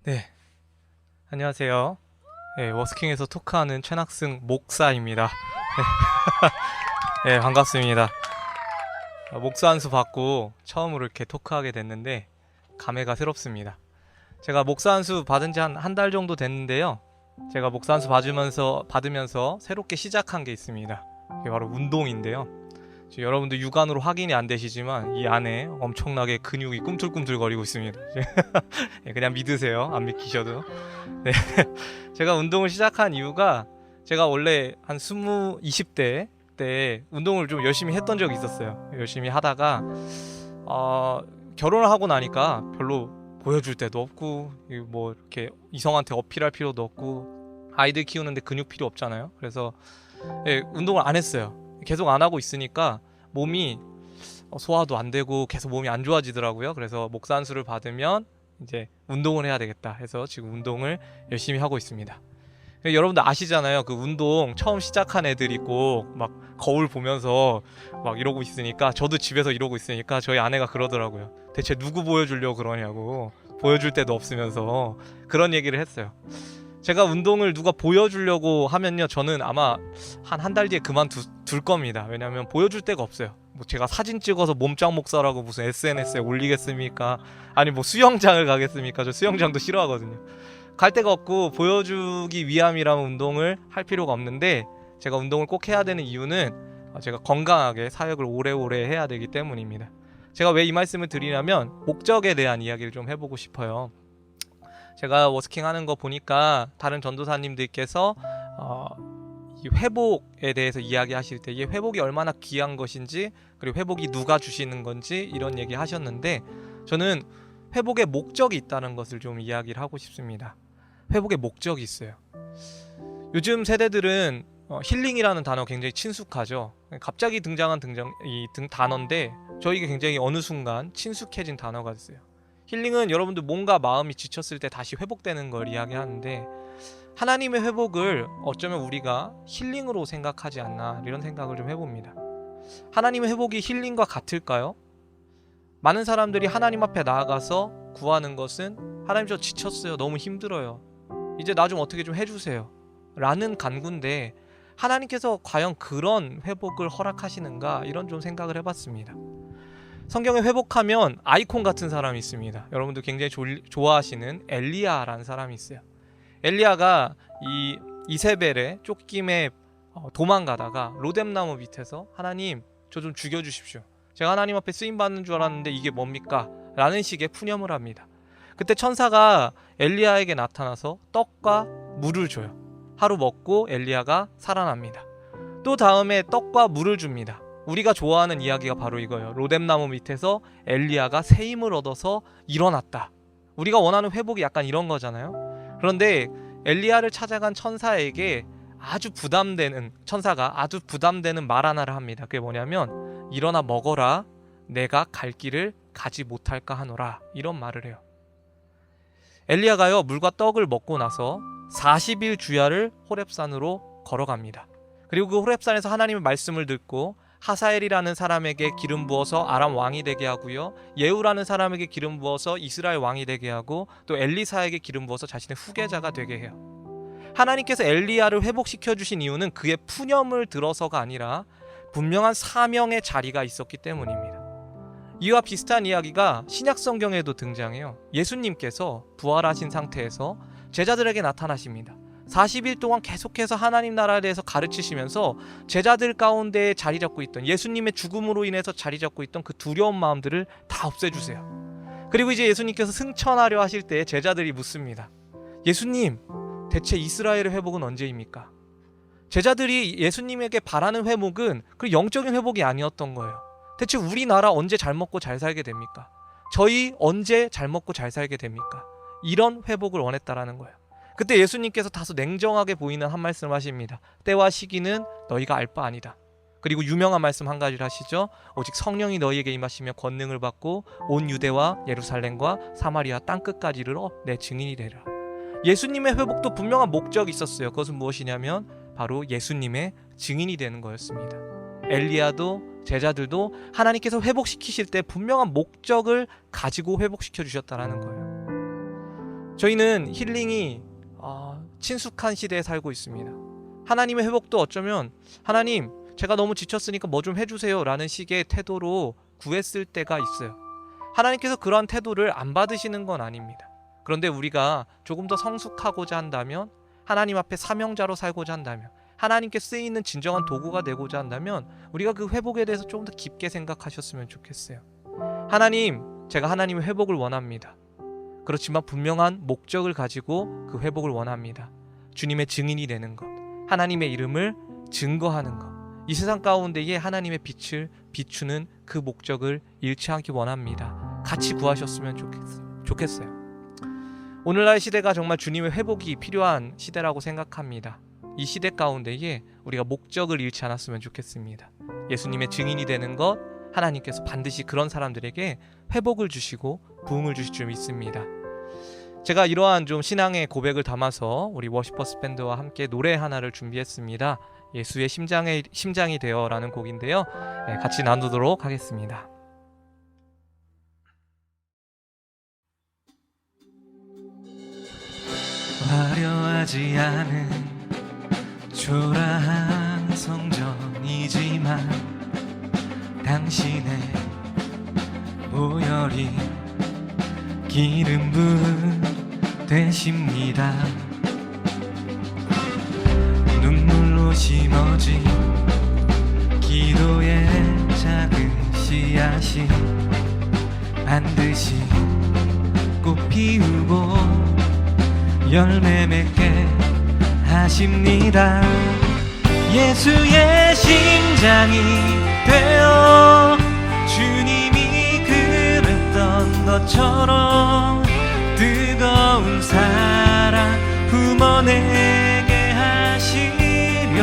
네, 안녕하세요. 네, 워스킹에서 토크하는 최낙승 목사입니다. 네, 반갑습니다. 목사 안수 받고 처음으로 이렇게 토크하게 됐는데 감회가 새롭습니다. 제가 목사 안수 받은 지 한 달 정도 됐는데요. 제가 목사 안수 받으면서 새롭게 시작한 게 있습니다. 그게 바로 운동인데요. 지금 여러분들 육안으로 확인이 안 되시지만 이 안에 엄청나게 근육이 꿈틀꿈틀거리고 있습니다. 그냥 믿으세요. 안 믿기셔도. 네. 제가 운동을 시작한 이유가 제가 원래 한 20대 때 운동을 좀 열심히 했던 적이 있었어요. 열심히 하다가 결혼을 하고 나니까 별로 보여줄 데도 없고 뭐 이렇게 이성한테 어필할 필요도 없고 아이들 키우는데 근육 필요 없잖아요. 그래서 운동을 안 했어요. 계속 안 하고 있으니까 몸이 소화도 안 되고 계속 몸이 안 좋아지더라고요. 그래서 목사 안수를 받으면 이제 운동을 해야 되겠다 해서 지금 운동을 열심히 하고 있습니다. 여러분들 아시잖아요. 그 운동 처음 시작한 애들이 꼭 막 거울 보면서 막 이러고 있으니까, 저도 집에서 이러고 있으니까 저희 아내가 그러더라고요. 대체 누구 보여주려고 그러냐고, 보여줄 데도 없으면서 그런 얘기를 했어요. 제가 운동을 누가 보여주려고 하면요, 저는 아마 한 달 뒤에 그만둘 겁니다. 왜냐면 보여줄 데가 없어요. 뭐 제가 사진 찍어서 몸짱 목사라고 무슨 SNS에 올리겠습니까? 아니 뭐 수영장을 가겠습니까? 저 수영장도 싫어하거든요. 갈 데가 없고 보여주기 위함이라면 운동을 할 필요가 없는데, 제가 운동을 꼭 해야 되는 이유는 제가 건강하게 사역을 오래오래 해야 되기 때문입니다. 제가 왜 이 말씀을 드리냐면 목적에 대한 이야기를 좀 해보고 싶어요. 제가 워스킹 하는 거 보니까 다른 전도사님들께서 이 회복에 대해서 이야기하실 때 이 회복이 얼마나 귀한 것인지, 그리고 회복이 누가 주시는 건지 이런 얘기 하셨는데, 저는 회복의 목적이 있다는 것을 좀 이야기를 하고 싶습니다. 회복의 목적이 있어요. 요즘 세대들은 힐링이라는 단어 굉장히 친숙하죠. 갑자기 등장한 단어인데 저에게 굉장히 어느 순간 친숙해진 단어가 됐어요. 힐링은 여러분들 몸과 마음이 지쳤을 때 다시 회복되는 걸 이야기하는데, 하나님의 회복을 어쩌면 우리가 힐링으로 생각하지 않나, 이런 생각을 좀 해봅니다. 하나님의 회복이 힐링과 같을까요? 많은 사람들이 하나님 앞에 나아가서 구하는 것은, 하나님 저 지쳤어요, 너무 힘들어요, 이제 나 좀 어떻게 좀 해주세요 라는 간구인데, 하나님께서 과연 그런 회복을 허락하시는가, 이런 좀 생각을 해봤습니다. 성경에 회복하면 아이콘 같은 사람이 있습니다. 여러분들 굉장히 좋아하시는 엘리야라는 사람이 있어요. 엘리야가 이 이세벨의 쫓김에 도망가다가 로뎀나무 밑에서 하나님 저 좀 죽여주십시오, 제가 하나님 앞에 쓰임받는 줄 알았는데 이게 뭡니까? 라는 식의 푸념을 합니다. 그때 천사가 엘리야에게 나타나서 떡과 물을 줘요. 하루 먹고 엘리야가 살아납니다. 또 다음에 떡과 물을 줍니다. 우리가 좋아하는 이야기가 바로 이거예요. 로뎀나무 밑에서 엘리야가 새 힘을 얻어서 일어났다. 우리가 원하는 회복이 약간 이런 거잖아요. 그런데 엘리야를 찾아간 천사가 아주 부담되는 말 하나를 합니다. 그게 뭐냐면, 일어나 먹어라, 내가 갈 길을 가지 못할까 하노라, 이런 말을 해요. 엘리야가요, 물과 떡을 먹고 나서 40일 주야를 호렙산으로 걸어갑니다. 그리고 그 호렙산에서 하나님의 말씀을 듣고, 하사엘이라는 사람에게 기름 부어서 아람 왕이 되게 하고요, 예후라는 사람에게 기름 부어서 이스라엘 왕이 되게 하고, 또 엘리사에게 기름 부어서 자신의 후계자가 되게 해요. 하나님께서 엘리야를 회복시켜 주신 이유는 그의 푸념을 들어서가 아니라 분명한 사명의 자리가 있었기 때문입니다. 이와 비슷한 이야기가 신약 성경에도 등장해요. 예수님께서 부활하신 상태에서 제자들에게 나타나십니다. 40일 동안 계속해서 하나님 나라에 대해서 가르치시면서 제자들 가운데 자리 잡고 있던, 예수님의 죽음으로 인해서 자리 잡고 있던 그 두려운 마음들을 다 없애주세요. 그리고 이제 예수님께서 승천하려 하실 때 제자들이 묻습니다. 예수님, 대체 이스라엘의 회복은 언제입니까? 제자들이 예수님에게 바라는 회복은 그 영적인 회복이 아니었던 거예요. 대체 우리나라 언제 잘 먹고 잘 살게 됩니까? 저희 언제 잘 먹고 잘 살게 됩니까? 이런 회복을 원했다라는 거예요. 그때 예수님께서 다소 냉정하게 보이는 한 말씀을 하십니다. 때와 시기는 너희가 알 바 아니다. 그리고 유명한 말씀 한 가지를 하시죠. 오직 성령이 너희에게 임하시며 권능을 받고 온 유대와 예루살렘과 사마리아 땅끝까지 이르러 내 증인이 되리라. 예수님의 회복도 분명한 목적이 있었어요. 그것은 무엇이냐면 바로 예수님의 증인이 되는 거였습니다. 엘리야도 제자들도 하나님께서 회복시키실 때 분명한 목적을 가지고 회복시켜 주셨다라는 거예요. 저희는 힐링이 친숙한 시대에 살고 있습니다. 하나님의 회복도 어쩌면 하나님 제가 너무 지쳤으니까 뭐 좀 해주세요 라는 식의 태도로 구했을 때가 있어요. 하나님께서 그러한 태도를 안 받으시는 건 아닙니다. 그런데 우리가 조금 더 성숙하고자 한다면, 하나님 앞에 사명자로 살고자 한다면, 하나님께 쓰이는 진정한 도구가 되고자 한다면 우리가 그 회복에 대해서 조금 더 깊게 생각하셨으면 좋겠어요. 하나님, 제가 하나님의 회복을 원합니다. 그렇지만 분명한 목적을 가지고 그 회복을 원합니다. 주님의 증인이 되는 것, 하나님의 이름을 증거하는 것, 이 세상 가운데에 하나님의 빛을 비추는 그 목적을 잃지 않기 원합니다. 같이 구하셨으면 좋겠어요. 오늘날 시대가 정말 주님의 회복이 필요한 시대라고 생각합니다. 이 시대 가운데에 우리가 목적을 잃지 않았으면 좋겠습니다. 예수님의 증인이 되는 것, 하나님께서 반드시 그런 사람들에게 회복을 주시고 부흥을 주실 줄 믿습니다. 제가 이러한 좀 신앙의 고백을 담아서 우리 워시퍼스 밴드와 함께 노래 하나를 준비했습니다. 예수의 심장이 되어라는 곡인데요. 같이 나누도록 하겠습니다. 화려하지 않은 초라한 성전이지만 당신의 보혈이 기름 부음 되십니다. 눈물로 심어진 기도의 작은 씨앗이 반드시 꽃 피우고 열매 맺게 하십니다. 예수의 심장이 되어 주님이 그랬던 것처럼 뜨거운 사랑 품어내게 하시려고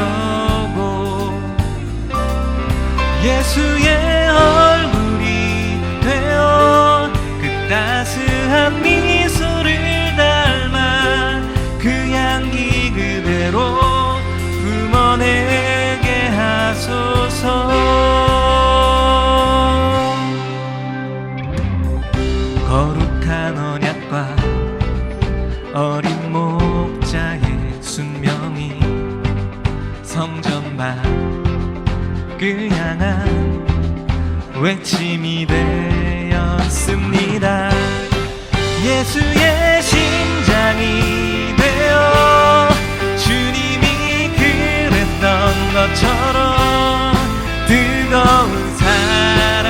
예수의 얼굴이 되어 그 따스한 미소를 닮아 그 향기 그대로 품어내게 하소서. 거룩한 언약과 어린 목자의 순명이 성전만 그 향한 외침이 되었습니다. 예수의 심장이 되어 주님이 그랬던 것처럼 뜨거운 사랑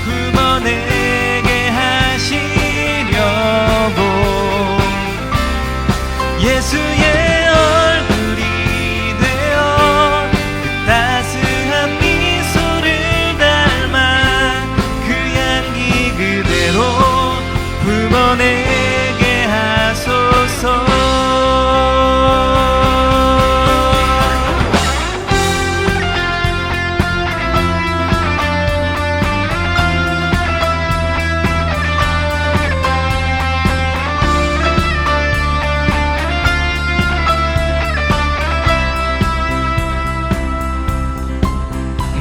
품어내게 하시려고 예수의 얼굴이 되어 그 따스한 미소를 닮아 그 향기 그대로 품어내게 하소서.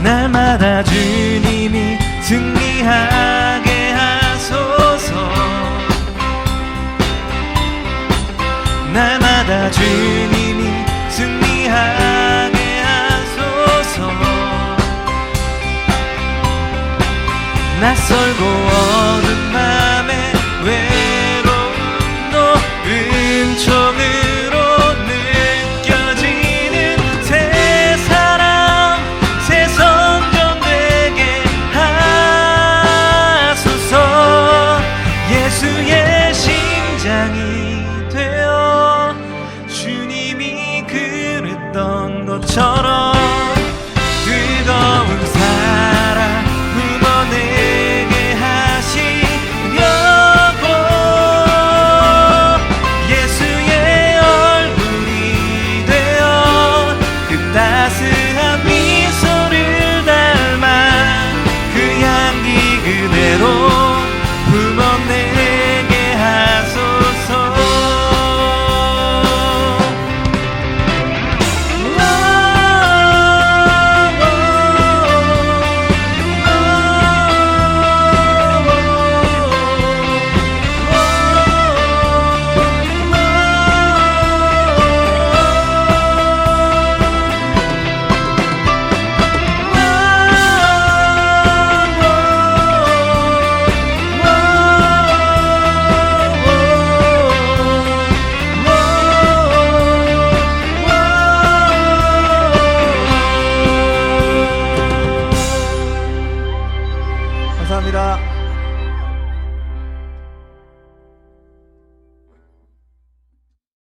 날마다 주님이 승리하게 하소서. 날마다 주님이 승리하게 하소서. 낯설고 어두운 맘에 외로움도 은총으로 느껴지는 새 사랑 새 성전 되게 하소서. 예수의 심장이 되어 주님이 그랬던 것처럼 뜨거운 사랑 품어내게 하시려고 예수의 얼굴이 되어 그 따스한 미소를 닮아 그 향기 그대로 품어내게 하소서. 감사합니다.